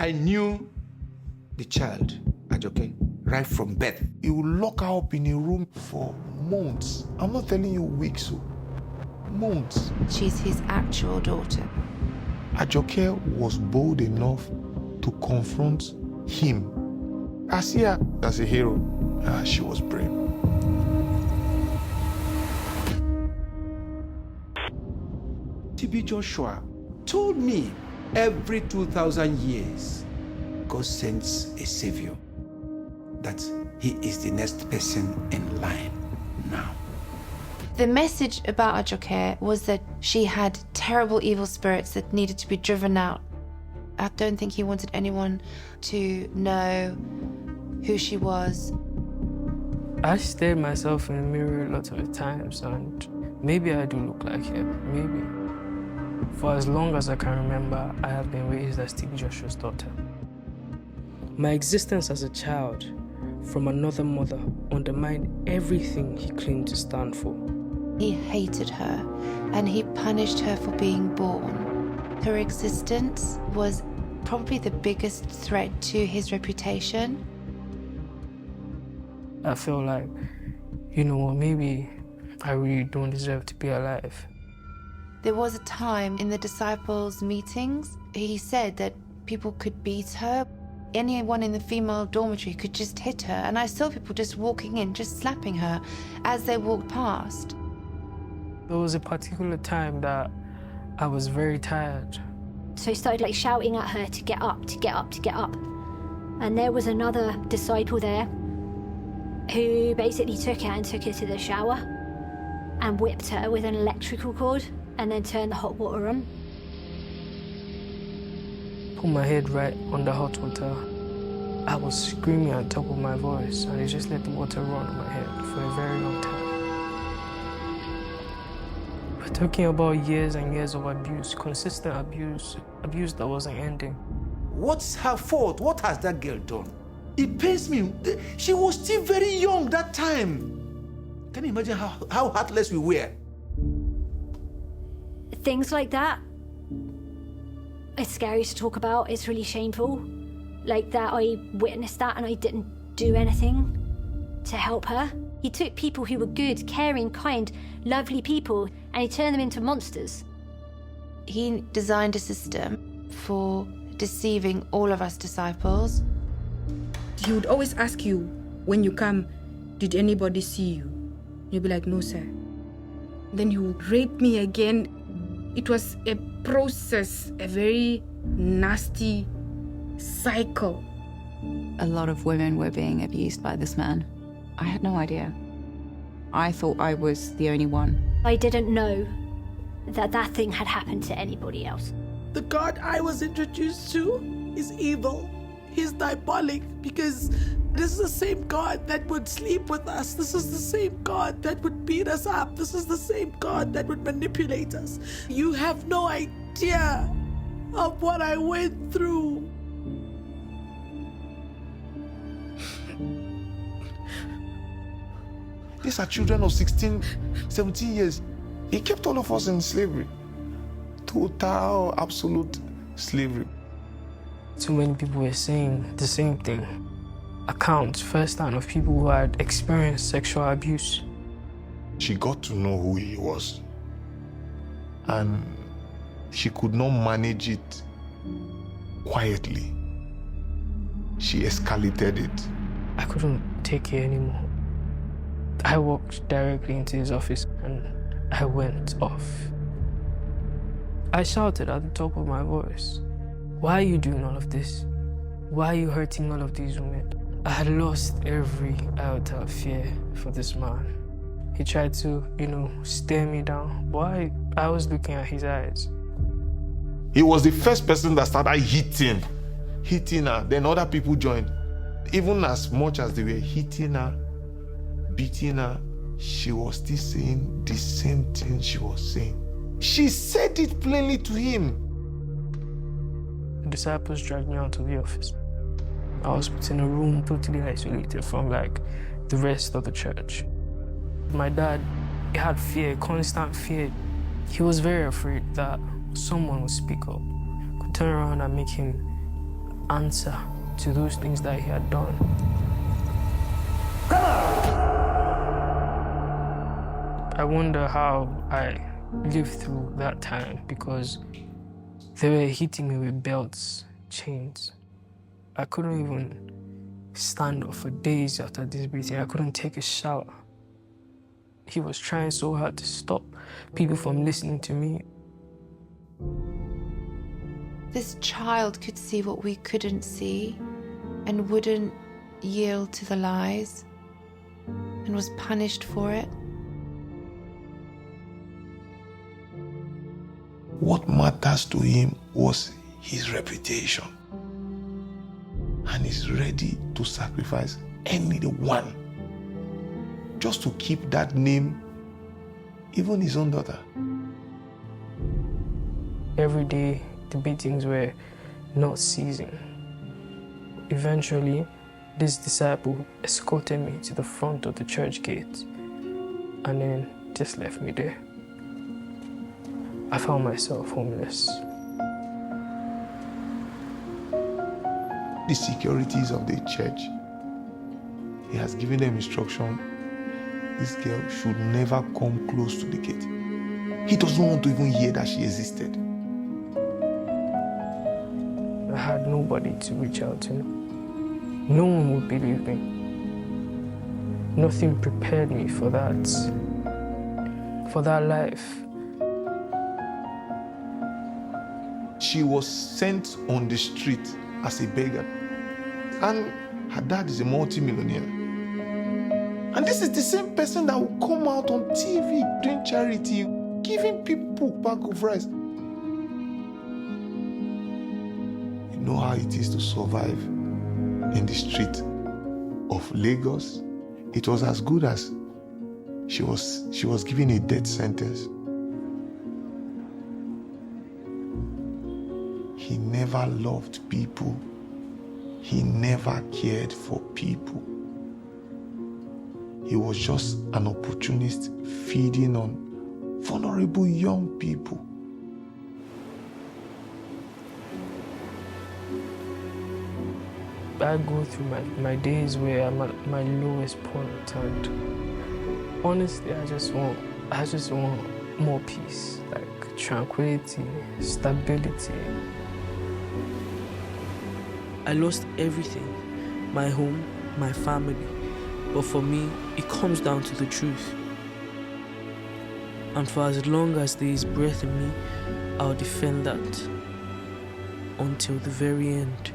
I knew the child, Ajoke, right from birth. He would lock her up in a room for months. I'm not telling you weeks, so months. She's his actual daughter. Ajoke was bold enough to confront him. I see her as a hero. She was brave. TB Joshua told me every 2,000 years, God sends a savior, that he is the next person in line now. The message about Ajoke was that she had terrible evil spirits that needed to be driven out. I don't think he wanted anyone to know who she was. I stared myself in the mirror lots of times, and maybe I do look like him, maybe. For as long as I can remember, I have been raised as TB Joshua's daughter. My existence as a child from another mother undermined everything he claimed to stand for. He hated her, and he punished her for being born. Her existence was probably the biggest threat to his reputation. I feel like, you know what, maybe I really don't deserve to be alive. There was a time in the disciples' meetings, he said that people could beat her. Anyone in the female dormitory could just hit her, and I saw people just walking in, just slapping her as they walked past. There was a particular time that I was very tired. So he started shouting at her to get up, to get up, to get up. And there was another disciple there who basically took her and took her to the shower and whipped her with an electrical cord and then turned the hot water on. Put my head right on the hot water. I was screaming at the top of my voice, and I just let the water run on my head for a very long time. We're talking about years and years of abuse, consistent abuse, abuse that wasn't ending. What's her fault? What has that girl done? It pains me. She was still very young that time. Can you imagine how heartless we were? Things like that, it's scary to talk about. It's really shameful. Like that I witnessed that and I didn't do anything to help her. He took people who were good, caring, kind, lovely people, and he turned them into monsters. He designed a system for deceiving all of us disciples. He would always ask you, when you come, did anybody see you? You'd be like, no, sir. Then he would rape me again. It was a process, a very nasty cycle. A lot of women were being abused by this man. I had no idea. I thought I was the only one. I didn't know that that thing had happened to anybody else. The God I was introduced to is evil. He's diabolic because this is the same God that would sleep with us. This is the same God that would beat us up. This is the same God that would manipulate us. You have no idea of what I went through. These are children of 16, 17 years. He kept all of us in slavery. Total, absolute slavery. Too many people were saying the same thing. Accounts firsthand of people who had experienced sexual abuse. She got to know who he was. And she could not manage it quietly. She escalated it. I couldn't take it anymore. I walked directly into his office and I went off. I shouted at the top of my voice, "Why are you doing all of this? Why are you hurting all of these women?" I had lost every iota of fear for this man. He tried to, stare me down, but I was looking at his eyes. He was the first person that started hitting her. Then other people joined. Even as much as they were hitting her, beating her, she was still saying the same thing she was saying. She said it plainly to him. The disciples dragged me out of the office. I was put in a room totally isolated from the rest of the church. My dad, he had fear, constant fear. He was very afraid that someone would speak up, could turn around and make him answer to those things that he had done. I wonder how I lived through that time, because they were hitting me with belts, chains. I couldn't even stand up for days after this beating. I couldn't take a shower. He was trying so hard to stop people from listening to me. This child could see what we couldn't see and wouldn't yield to the lies and was punished for it. What matters to him was his reputation. And he's ready to sacrifice anyone just to keep that name, even his own daughter. Every day, the beatings were not ceasing. Eventually, this disciple escorted me to the front of the church gate and then just left me there. I found myself homeless. The securities of the church, he has given them instruction. This girl should never come close to the gate. He doesn't want to even hear that she existed. I had nobody to reach out to. No one would believe me. Nothing prepared me for that life. She was sent on the street as a beggar. And her dad is a multi-millionaire. And this is the same person that will come out on TV doing charity, giving people bag of rice. You know how it is to survive in the street of Lagos? It was as good as she was given a death sentence. He never loved people. He never cared for people. He was just an opportunist feeding on vulnerable young people. I go through my days where I'm at my lowest point, and honestly, I just want more peace, like tranquility, stability. I lost everything, my home, my family. But for me, it comes down to the truth. And for as long as there is breath in me, I'll defend that until the very end.